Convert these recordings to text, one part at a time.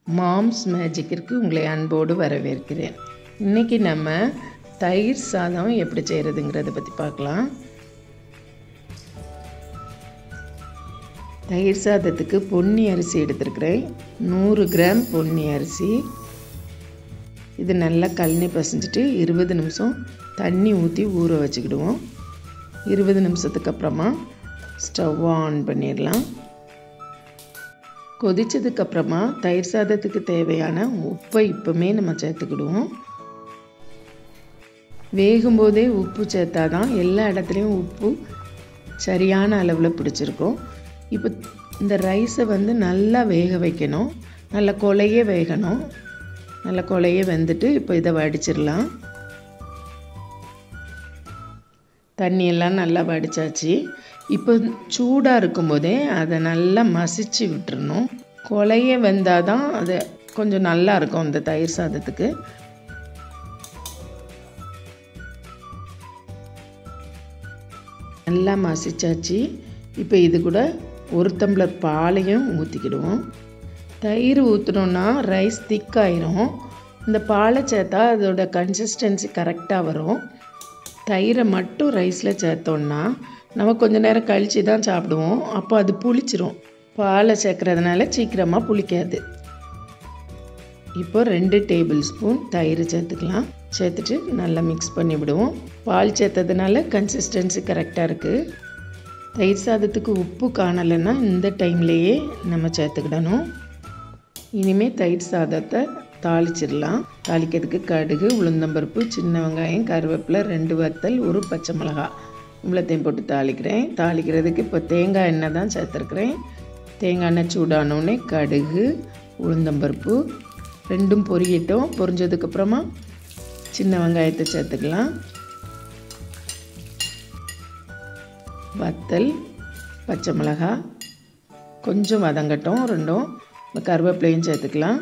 Moms மேஜிக்கிற்கு உங்களை அன்போடு வரவேற்கிறேன். இன்றைக்கி நம்ம தயிர் சாதம் எப்படி செய்கிறதுங்கிறத பற்றி பார்க்கலாம். தயிர் சாதத்துக்கு பொன்னி அரிசி எடுத்துருக்கிறேன். 100 கிராம் பொன்னி அரிசி. இது நல்லா கழனி பசைஞ்சிட்டு 20 நிமிஷம் தண்ணி ஊற்றி ஊற வச்சுக்கிடுவோம். 20 நிமிஷத்துக்கு அப்புறமா ஸ்டவ் ஆன் பண்ணிடலாம். கொதிச்சதுக்கப்புறமா தயிர் சாதத்துக்கு தேவையான உப்பை இப்போமே நம்ம சேர்த்துக்கிடுவோம். வேகும்போதே உப்பு சேர்த்தா தான் எல்லா இடத்துலையும் உப்பு சரியான அளவில் பிடிச்சிருக்கும். இப்போ இந்த ரைஸை நல்லா வேக வைக்கணும். நல்லா கொலையே வேகணும். நல்லா கொலையே வெந்துட்டு இப்போ இதை வடிச்சிடலாம். தண்ணியெல்லாம் நல்லா வடித்தாச்சு. இப்போ சூடாக இருக்கும்போதே அதை நல்லா மசிச்சு விட்டுறணும். கொலையே வெந்தால் தான் அது கொஞ்சம் நல்லா இருக்கும் இந்த தயிர் சாதத்துக்கு. நல்லா மசிச்சாச்சு. இப்போ இது கூட 1 டம்ளர் பாலையும் ஊற்றிக்கிடுவோம். தயிர் ஊற்றினோன்னா ரைஸ் திக்காயிரும். இந்த பாலை சேர்த்தா அதோட கன்சிஸ்டன்சி கரெக்டாக வரும். தயிரை மட்டும் ரைஸில் சேர்த்தோன்னா நம்ம கொஞ்சம் நேரம் கழித்து தான் சாப்பிடுவோம். அப்போ அது புளிச்சிரும். பாலை சேர்க்குறதுனால சீக்கிரமாக புளிக்காது. இப்போ 2 டேபிள் ஸ்பூன் தயிர் சேர்த்துக்கலாம். சேர்த்துட்டு நல்லா மிக்ஸ் பண்ணி விடுவோம். பால் சேர்த்ததுனால கன்சிஸ்டன்சி கரெக்டாக இருக்குது. தயிர் சாதத்துக்கு உப்பு காணலைன்னா இந்த டைம்லேயே நம்ம சேர்த்துக்கிடணும். இனிமேல் தயிர் சாதத்தை தாளிச்சிடலாம். தாளிக்கிறதுக்கு கடுகு, உளுந்தம்பருப்பு, சின்ன வெங்காயம், கருவேப்பிலை, 2 வத்தல், 1 பச்சை மிளகாய் இவ்வளோத்தையும் போட்டு தாளிக்கிறேன். தாளிக்கிறதுக்கு இப்போ தேங்காய் எண்ணெய் தான் சேர்த்துருக்குறேன். தேங்காய் எண்ணெய் சூடானோடனே கடுகு, உளுந்தம்பருப்பு 2ம் பொரியட்டும். பொரிஞ்சதுக்கப்புறமா சின்ன வெங்காயத்தை சேர்த்துக்கலாம். வத்தல், பச்சை மிளகாய் கொஞ்சம் வதங்கட்டும். 2ம் கருவேப்பிலையும் சேர்த்துக்கலாம்.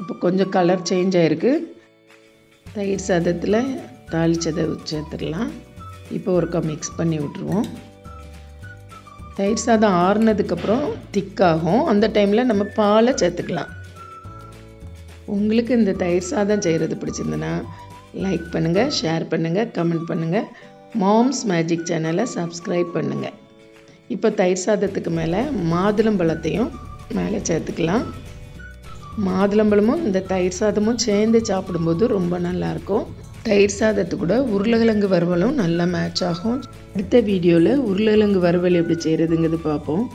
இப்போ கொஞ்சம் கலர் சேஞ்ச் ஆகிருக்கு. தயிர் சாதத்தில் தாளிச்சதை சேர்த்துடலாம். இப்போ ஒருக்கா மிக்ஸ் பண்ணி விட்டுருவோம். தயிர் சாதம் ஆறுனதுக்கப்புறம் திக்காகும். அந்த டைமில் நம்ம பாலை சேர்த்துக்கலாம். உங்களுக்கு இந்த தயிர் சாதம் செய்கிறது பிடிச்சிருந்துன்னா லைக் பண்ணுங்கள், ஷேர் பண்ணுங்கள், கமெண்ட் பண்ணுங்கள். மாம்ஸ் மேஜிக் சேனலை சப்ஸ்கிரைப் பண்ணுங்கள். இப்போ தயிர் சாதத்துக்கு மேலே மாதுளம்பழத்தையும் மேலே சேர்த்துக்கலாம். மாதுளம்பழமும் இந்த தயிர் சாதமும் சேர்ந்து சாப்பிடும்போது ரொம்ப நல்லாயிருக்கும். தயிர் சாதத்து கூட உருளைக்கிழங்கு வறுவலும் நல்லா மேட்ச் ஆகும். அடுத்த வீடியோவில் உருளைக்கிழங்கு வறுவல் எப்படி செய்கிறதுங்கிறது பார்ப்போம்.